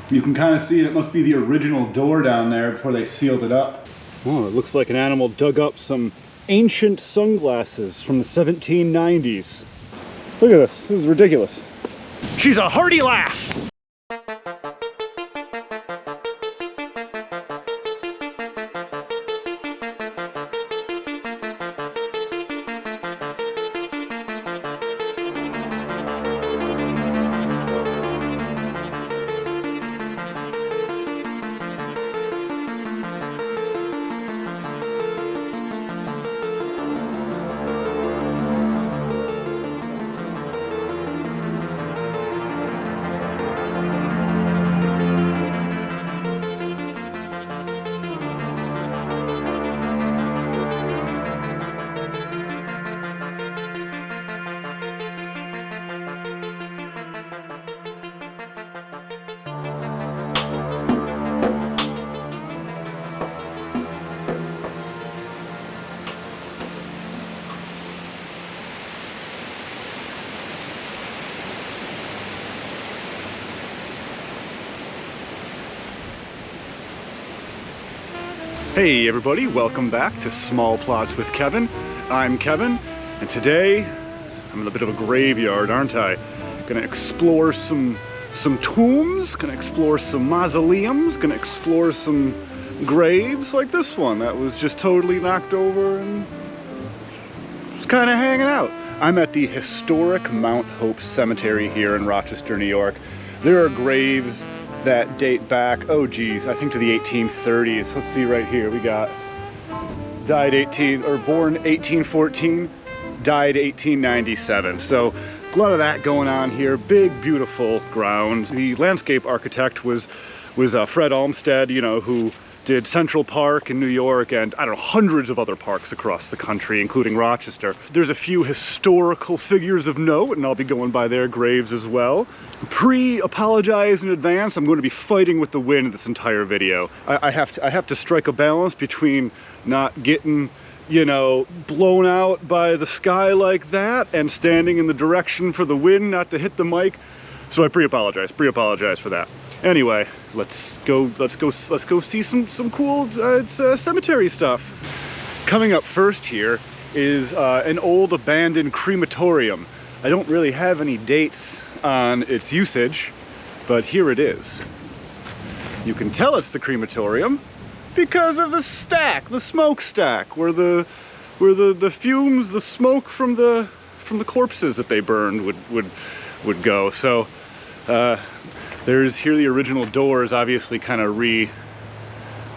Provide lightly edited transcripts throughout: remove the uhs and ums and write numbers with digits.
You can kind of see it must be the original door down there before they sealed it up. Oh, it looks like an animal dug up some ancient sunglasses from the 1790s. Look at this is ridiculous. She's a hardy lass! Hey everybody, welcome back to Small Plots with Kevin. I'm Kevin, and today I'm in a bit of a graveyard, aren't I? Gonna explore some tombs, gonna explore some mausoleums, gonna explore some graves like this one that was just totally knocked over and just kind of hanging out. I'm at the historic Mt.Hope Cemetery here in Rochester, New York. There are graves that date back, oh geez, I think to the 1830s. Let's see right here, we got born 1814, died 1897. So a lot of that going on here. Big, beautiful grounds. The landscape architect was Fred Olmsted, you know, who did Central Park in New York and, I don't know, hundreds of other parks across the country, including Rochester. There's a few historical figures of note, and I'll be going by their graves as well. Pre-apologize in advance, I'm going to be fighting with the wind this entire video. I have to strike a balance between not getting, you know, blown out by the sky like that and standing in the direction for the wind not to hit the mic. So I pre-apologize for that. Anyway, let's go see some cool cemetery stuff. Coming up first here is an old abandoned crematorium. I don't really have any dates on its usage, but here it is. You can tell it's the crematorium because of the stack, the smokestack, where the fumes, the smoke from the corpses that they burned would go. So there's here the original doors, obviously kind of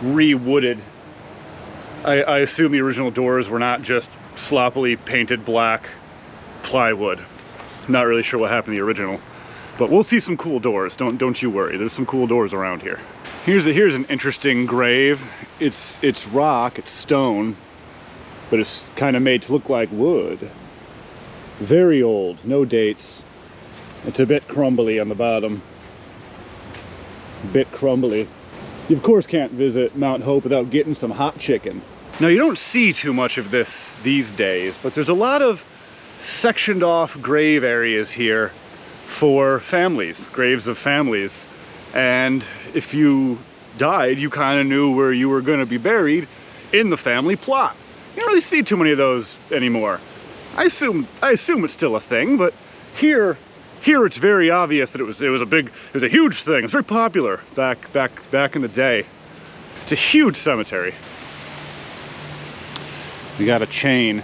re-wooded. I assume the original doors were not just sloppily painted black plywood. Not really sure what happened to the original, but we'll see some cool doors. Don't you worry. There's some cool doors around here. Here's an interesting grave. It's rock, it's stone, but it's kind of made to look like wood. Very old, no dates. It's a bit crumbly on the bottom. Bit crumbly. You of course can't visit Mt.Hope without getting some hot chicken. Now you don't see too much of this these days, but there's a lot of sectioned off grave areas here for families, graves of families. And if you died, you kind of knew where you were going to be buried in the family plot. You don't really see too many of those anymore. I assume it's still a thing, but here it's very obvious that it was a huge thing. It's very popular back in the day. It's a huge cemetery. We got a chain.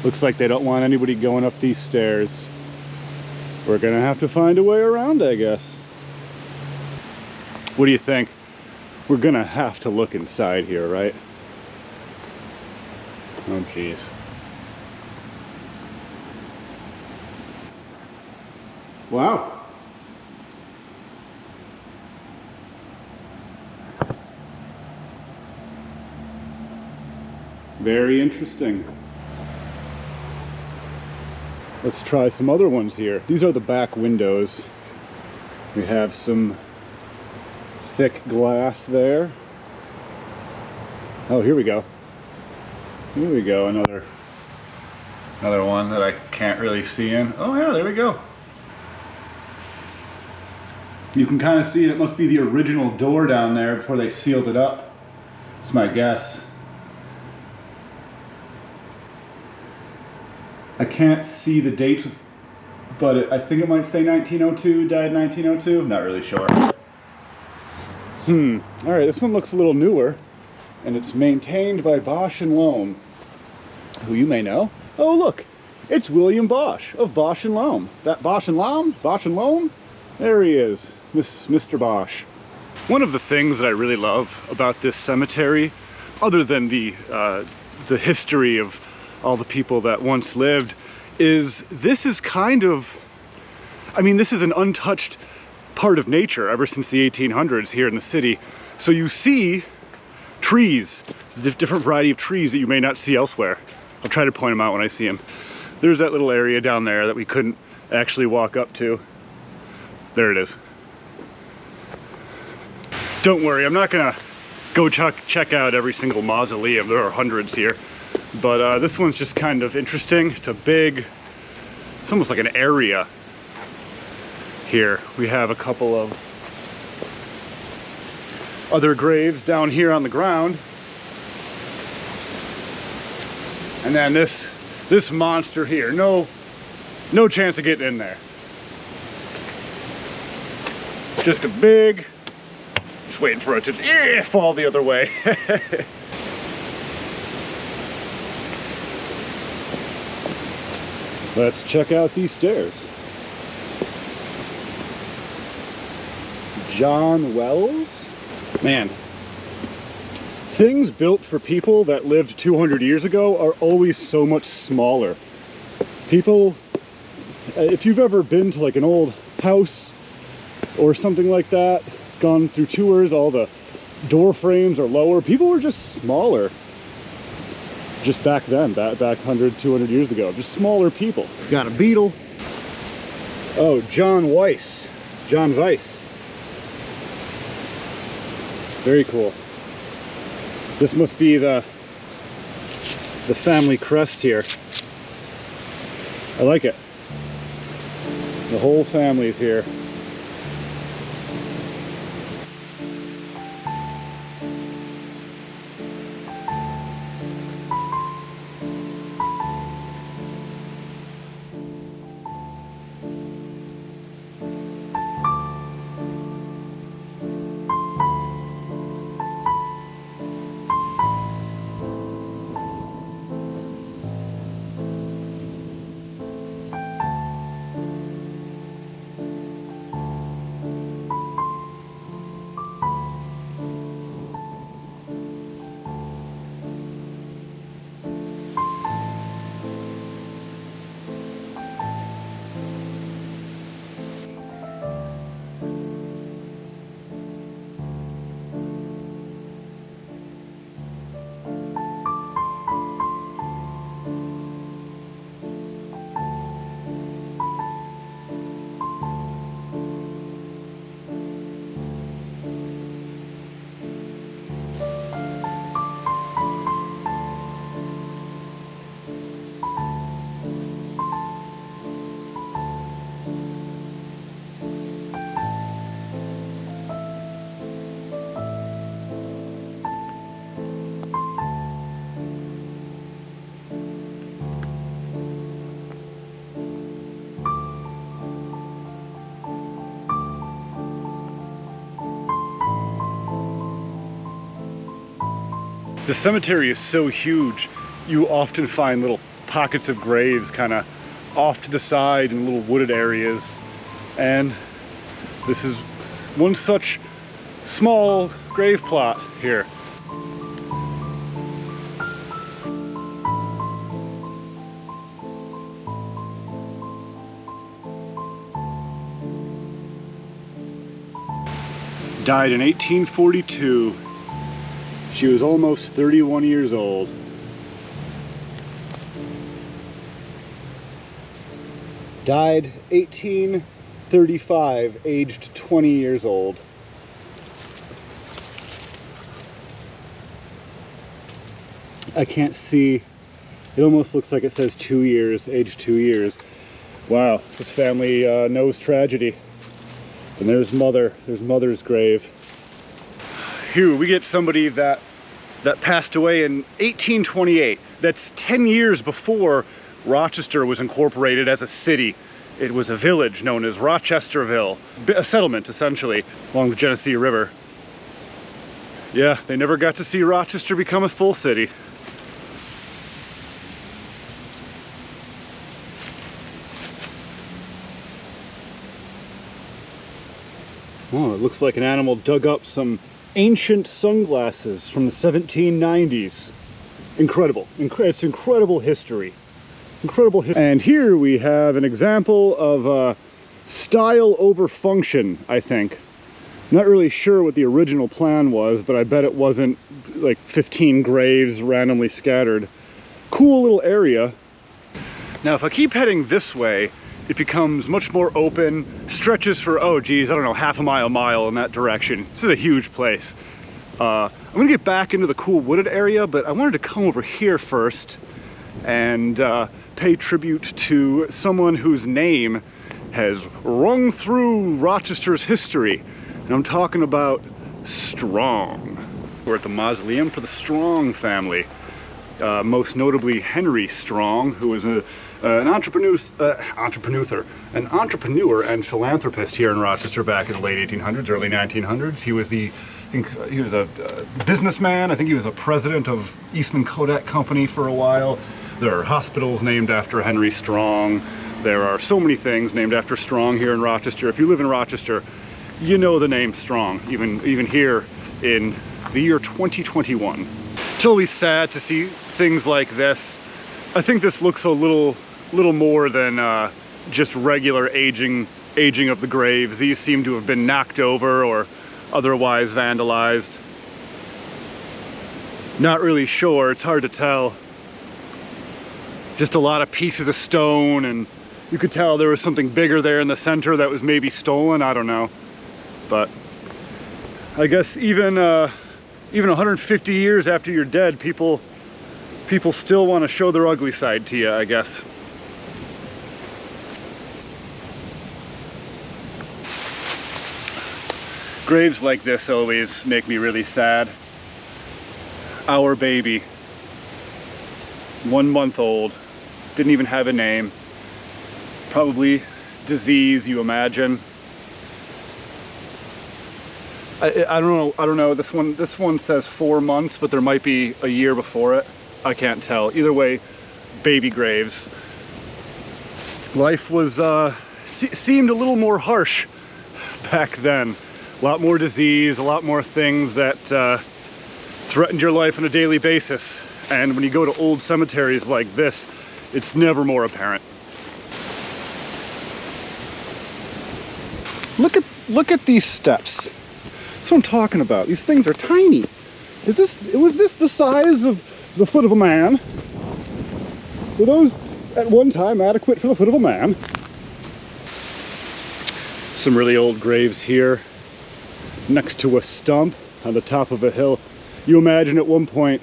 Looks like they don't want anybody going up these stairs. We're gonna have to find a way around, I guess. What do you think? We're gonna have to look inside here, right? Oh geez. Wow. Very interesting. Let's try some other ones here. These are the back windows. We have some thick glass there. Oh, here we go. Here we go, another one that I can't really see in. Oh yeah, there we go. You can kind of see it must be the original door down there before they sealed it up. That's my guess. I can't see the date, but I think it might say 1902, died 1902. Not really sure. All right, this one looks a little newer, and it's maintained by Bosch and Loam, who you may know. Oh, look, it's William Bosch of Bosch and Loam. That Bosch and Loam? Bosch and Loam? There he is, Mr. Bosch. One of the things that I really love about this cemetery, other than the history of all the people that once lived, is this is kind of, I mean, this is an untouched part of nature ever since the 1800s here in the city. So you see trees, different variety of trees that you may not see elsewhere. I'll try to point them out when I see them. There's that little area down there that we couldn't actually walk up to. There it is. Don't worry, I'm not gonna go check out every single mausoleum. There are hundreds here. But this one's just kind of interesting. It's a big, it's almost like an area here. We have a couple of other graves down here on the ground. And then this monster here. No chance of getting in there. Just a big, just waiting for it to fall the other way. Let's check out these stairs. John Wells? Man, things built for people that lived 200 years ago are always so much smaller. People, if you've ever been to like an old house or something like that, gone through tours, all the door frames are lower. People were just smaller. Just back then, back 100, 200 years ago, just smaller people. Got a beetle. Oh, John Weiss. John Weiss. Very cool. This must be the family crest here. I like it. The whole family's here. The cemetery is so huge, you often find little pockets of graves kind of off to the side in little wooded areas. And this is one such small grave plot here. Died in 1842. She was almost 31 years old. Died 1835, aged 20 years old. I can't see, it almost looks like it says 2 years, aged 2 years. Wow, this family knows tragedy. And there's Mother's grave. Here we get somebody that passed away in 1828. That's 10 years before Rochester was incorporated as a city. It was a village known as Rochesterville, a settlement essentially along the Genesee River. Yeah, they never got to see Rochester become a full city. Oh, it looks like an animal dug up some ancient sunglasses from the 1790s. Incredible. It's incredible history. Incredible history. And here we have an example of style over function, I think. Not really sure what the original plan was, but I bet it wasn't like 15 graves randomly scattered. Cool little area. Now, if I keep heading this way, it becomes much more open, stretches for, oh geez, I don't know, half a mile in that direction. This is a huge place. I'm gonna get back into the cool wooded area, but I wanted to come over here first and pay tribute to someone whose name has rung through Rochester's history. And I'm talking about Strong. We're at the mausoleum for the Strong family. Most notably Henry Strong, who was an entrepreneur and philanthropist here in Rochester back in the late 1800s, early 1900s. He was a businessman. I think he was a president of Eastman Kodak Company for a while. There are hospitals named after Henry Strong. There are so many things named after Strong here in Rochester. If you live in Rochester, you know the name Strong, even here in the year 2021. It's always sad to see things like this. I think this looks a little more than just regular aging of the graves. These seem to have been knocked over or otherwise vandalized. Not really sure, it's hard to tell. Just a lot of pieces of stone, and you could tell there was something bigger there in the center that was maybe stolen, I don't know. But I guess even 150 years after you're dead, people still want to show their ugly side to you, I guess. Graves like this always make me really sad. Our baby, 1 month old, didn't even have a name. Probably disease, you imagine. I don't know. This one says 4 months, but there might be a year before it. I can't tell. Either way, baby graves. Life was seemed a little more harsh back then. A lot more disease, a lot more things that threatened your life on a daily basis. And when you go to old cemeteries like this, it's never more apparent. Look at these steps. That's what I'm talking about. These things are tiny. Was this the size of the foot of a man? Were those at one time adequate for the foot of a man? Some really old graves here next to a stump on the top of a hill. You imagine at one point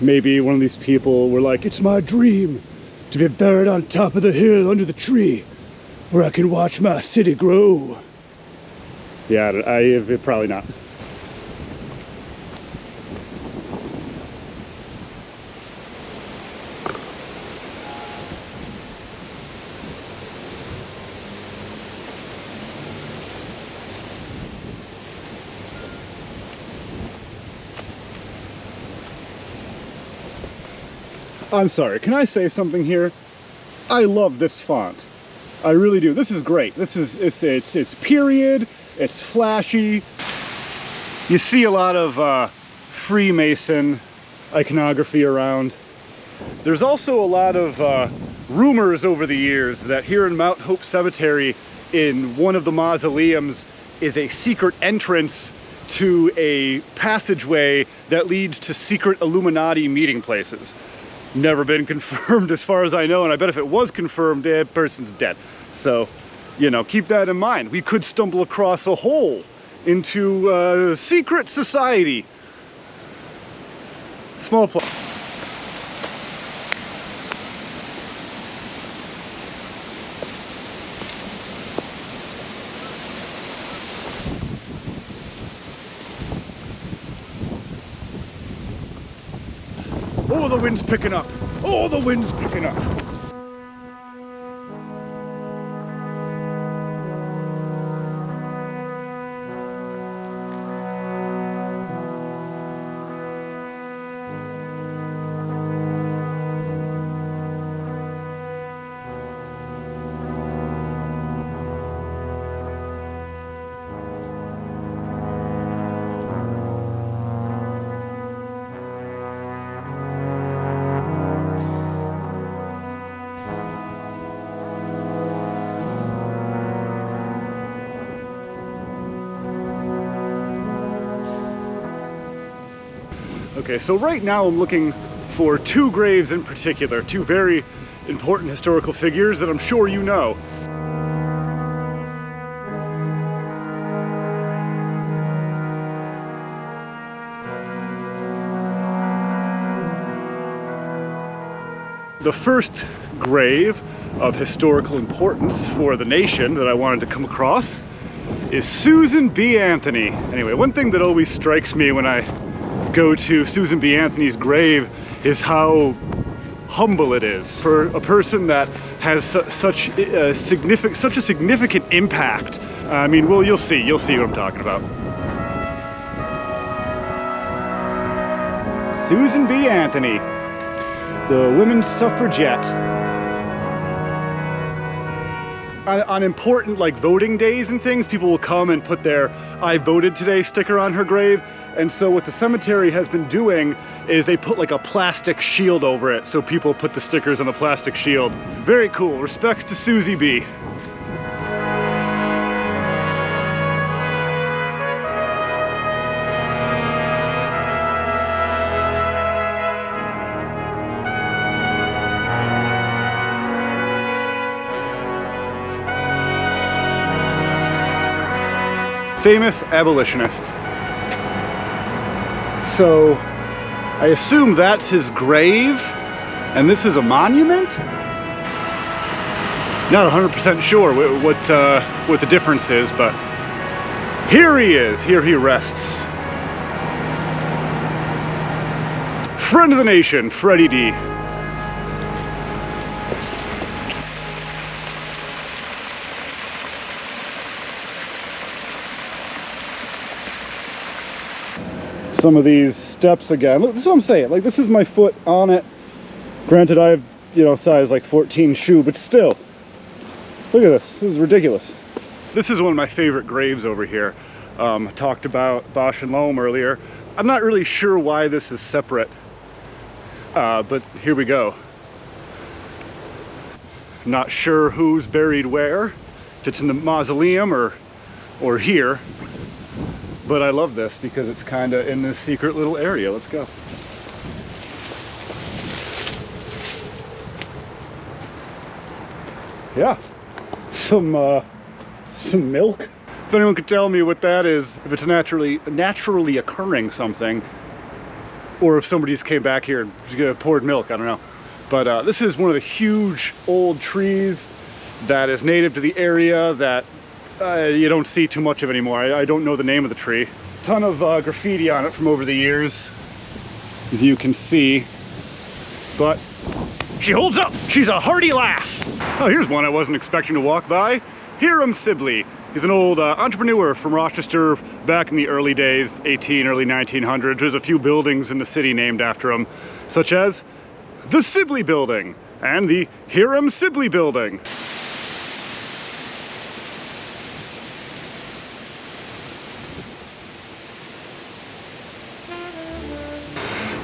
maybe one of these people were like, it's my dream to be buried on top of the hill under the tree where I can watch my city grow. Yeah, probably not. I'm sorry, can I say something here? I love this font. I really do. This is great. It's period, it's flashy. You see a lot of Freemason iconography around. There's also a lot of rumors over the years that here in Mt.Hope Cemetery, in one of the mausoleums, is a secret entrance to a passageway that leads to secret Illuminati meeting places. Never been confirmed as far as I know, and I bet if it was confirmed, that person's dead. So, you know, keep that in mind. We could stumble across a hole into a secret society. Small place. Oh, the wind's picking up. Oh, the wind's picking up. Okay, so right now I'm looking for two graves in particular, two very important historical figures that I'm sure you know. The first grave of historical importance for the nation that I wanted to come across is Susan B. Anthony. Anyway, one thing that always strikes me when I go to Susan B. Anthony's grave is how humble it is for a person that has such a significant impact. I mean, well, you'll see what I'm talking about. Susan B. Anthony, the women's suffragette. On important like voting days and things, people will come and put their "I voted today" sticker on her grave. And so what the cemetery has been doing is they put like a plastic shield over it, so people put the stickers on the plastic shield. Very cool. Respects to Susie B. Famous abolitionist. So I assume that's his grave, and this is a monument? Not 100% sure what the difference is, but here he is, here he rests. Friend of the nation, Freddy D. Some of these steps again. Look, this is what I'm saying. Like, this is my foot on it. Granted, I have, you know, size like 14 shoe, but still. Look at this. This is ridiculous. This is one of my favorite graves over here. Talked about Bosch and Loam earlier. I'm not really sure why this is separate, but here we go. Not sure who's buried where, if it's in the mausoleum or here. But I love this because it's kind of in this secret little area. Let's go. Yeah, some milk. If anyone could tell me what that is, if it's naturally occurring something, or if somebody's came back here and poured milk, I don't know. But this is one of the huge old trees that is native to the area that you don't see too much of anymore. I don't know the name of the tree. Ton of graffiti on it from over the years, as you can see. But she holds up. She's a hardy lass. Oh, here's one I wasn't expecting to walk by. Hiram Sibley. He's an old entrepreneur from Rochester back in the early days, early 1900s. There's a few buildings in the city named after him, such as the Sibley Building and the Hiram Sibley Building.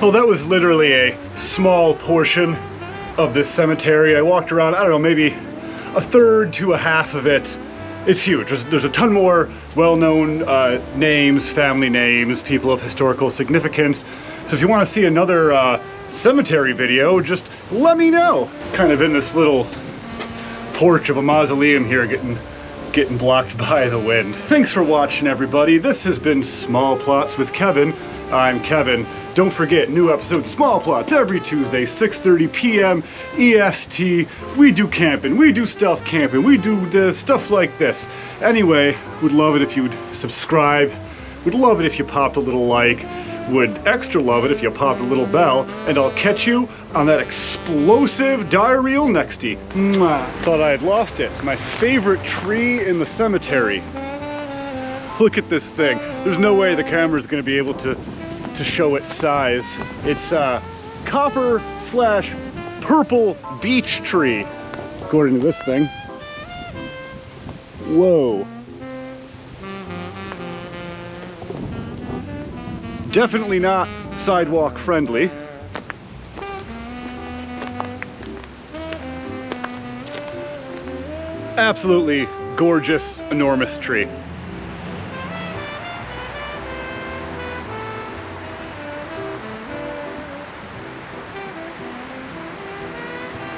Well, that was literally a small portion of this cemetery. I walked around, I don't know, maybe a third to a half of it. It's huge. There's a ton more well-known names, family names, people of historical significance. So if you want to see another cemetery video, just let me know. Kind of in this little porch of a mausoleum here, getting blocked by the wind. Thanks for watching, everybody. This has been Small Plots with Kevin. I'm Kevin. Don't forget, new episodes of Small Plots every Tuesday, 6:30 p.m. EST. We do camping, we do stealth camping, we do stuff like this. Anyway, would love it if you'd subscribe. Would love it if you popped a little like. would extra love it if you popped a little bell, and I'll catch you on that explosive diarrhea next to you. Mwah. Thought I had lost it. My favorite tree in the cemetery. Look at this thing. There's no way the camera's gonna be able to show its size. It's a copper/purple beech tree, according to this thing. Whoa. Definitely not sidewalk friendly. Absolutely gorgeous, enormous tree.